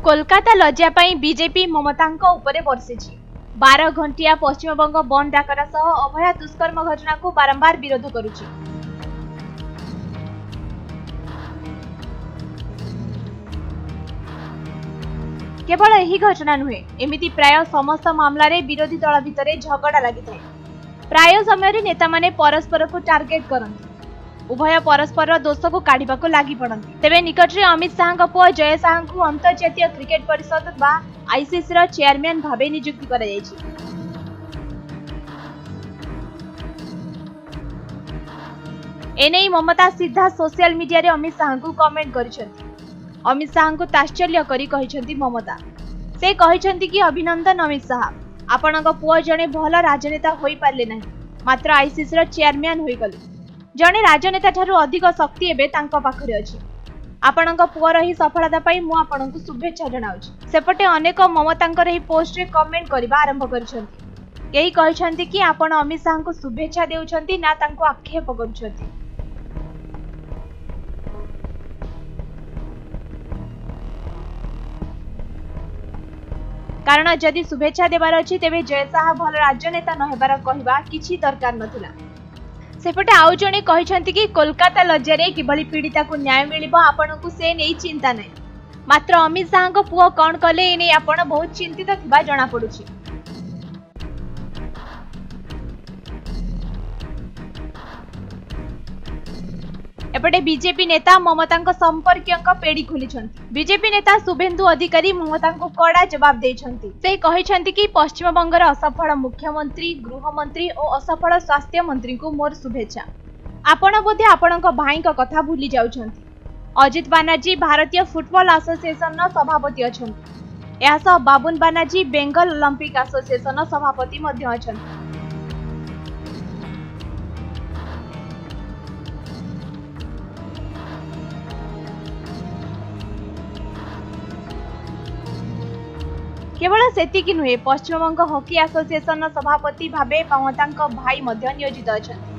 कोलकाता लज्जा पाई बीजेपी ममतांक उपरे बर्षिछि। 12 घंटिया पश्चिमबंग बंद डाकरा सह अभया दुष्कर्म घटना को बारंबार विरोध करुछि। केवल यही घटना नुहे, एमिति प्राय समस्त मामलारे विरोधी दल भितरे झगड़ा लगी थाए। प्राय समय नेता माने परस्पर को टार्गेट करती, उभय परस्पर दोष को काढ़ा लगी पड़ती। तेबे निकटरे अमित शाह पुआ जय शाह को अंतर्जातीय क्रिकेट परिषद बा आईसीसी रो चेयरमैन भावे नियुक्ति करा जायछि। एने ममता सीधा सोशल मीडिया रे अमित शाह को कमेंट करिसेंती। अमित शाह को ताश्चर्य करी कहिसेंती ममता। से कहिसेंती कि अभिनंदन अमित शाह, आपणक पुआ जणे भल राजनेता होई पारले नाही, मात्र आईसीसी रो चेयरमैन होई गले। जणे राजनेता ठारू अधिक शक्ति एबे तांको पाखरे अछि। आपणक पुअर ही सफलता पाई मु आपणक शुभेच्छा जणाउछि। सेपटे अनेक ममतांकर ही पोस्ट रे कमेंट करबा आरंभ करिसेंती। केही कहिसेंती कि आपण अमित शाह को शुभेच्छा देउछंती ना तांको आक्षेप करूछंती। कारण जदि शुभेच्छा देबार अछि तेबे जय शाह भल राजनेता न हेबार कहबा किछि दरकार नथिला। सेपटे आउ जणे कहिसेंती कि कोलकाता लज्जारे किभली पीड़िता को न्याय मिलिबो आपनकु से नै चिंता नै, मात्र अमित शाह को पुओ कोन कले एने आपण बहुत चिंतित थिबा जणा पडुछि। एपटे बीजेपी नेता ममतांक संपर्कियंक पेड़ी खोलिछंती। बीजेपी नेता शुभेंदु अधिकारी ममतांक कड़ा जवाब देछंती। से कहिछंती कि पश्चिम बंगर असफल मुख्यमंत्री, गृहमंत्री और असफल स्वास्थ्य मंत्री को मोर शुभेच्छा। आपण बोधे आपणक भाईक कथा भूली जाउछंती। अजित बानर्जी भारतीय फुटबॉल एसोसिएशन सभापति अछंती। एहासह बाबुन बानर्जी बेंगल ओलंपिक एसोसिएशन सभापति मध्ये अछंती। केवल सेतिकी नुहे, पश्चिमबंग हॉकी एसोसिएशन सभापति भावे ममतांक भाई मध्य नियोजित अछंती।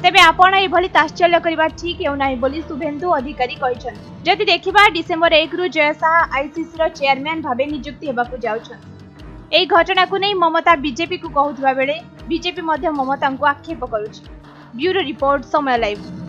तेबे आपण एभली ताश्चर्य करिबा ठीक हेउ नाही बोली शुभेंदु अधिकारी कहिछन्ती। जदि देखिबा डिसेंबर 1 रु जय शाह आईसीसी रो चेयरमैन भावे नियुक्ति हेबाकू जाउछन्ती। एई घटना को नै ममता बीजेपी को कहउथबा बेले बीजेपी मध्य ममतांक आक्षेप करूछि। ब्यूरो रिपोर्ट, समय लाइव।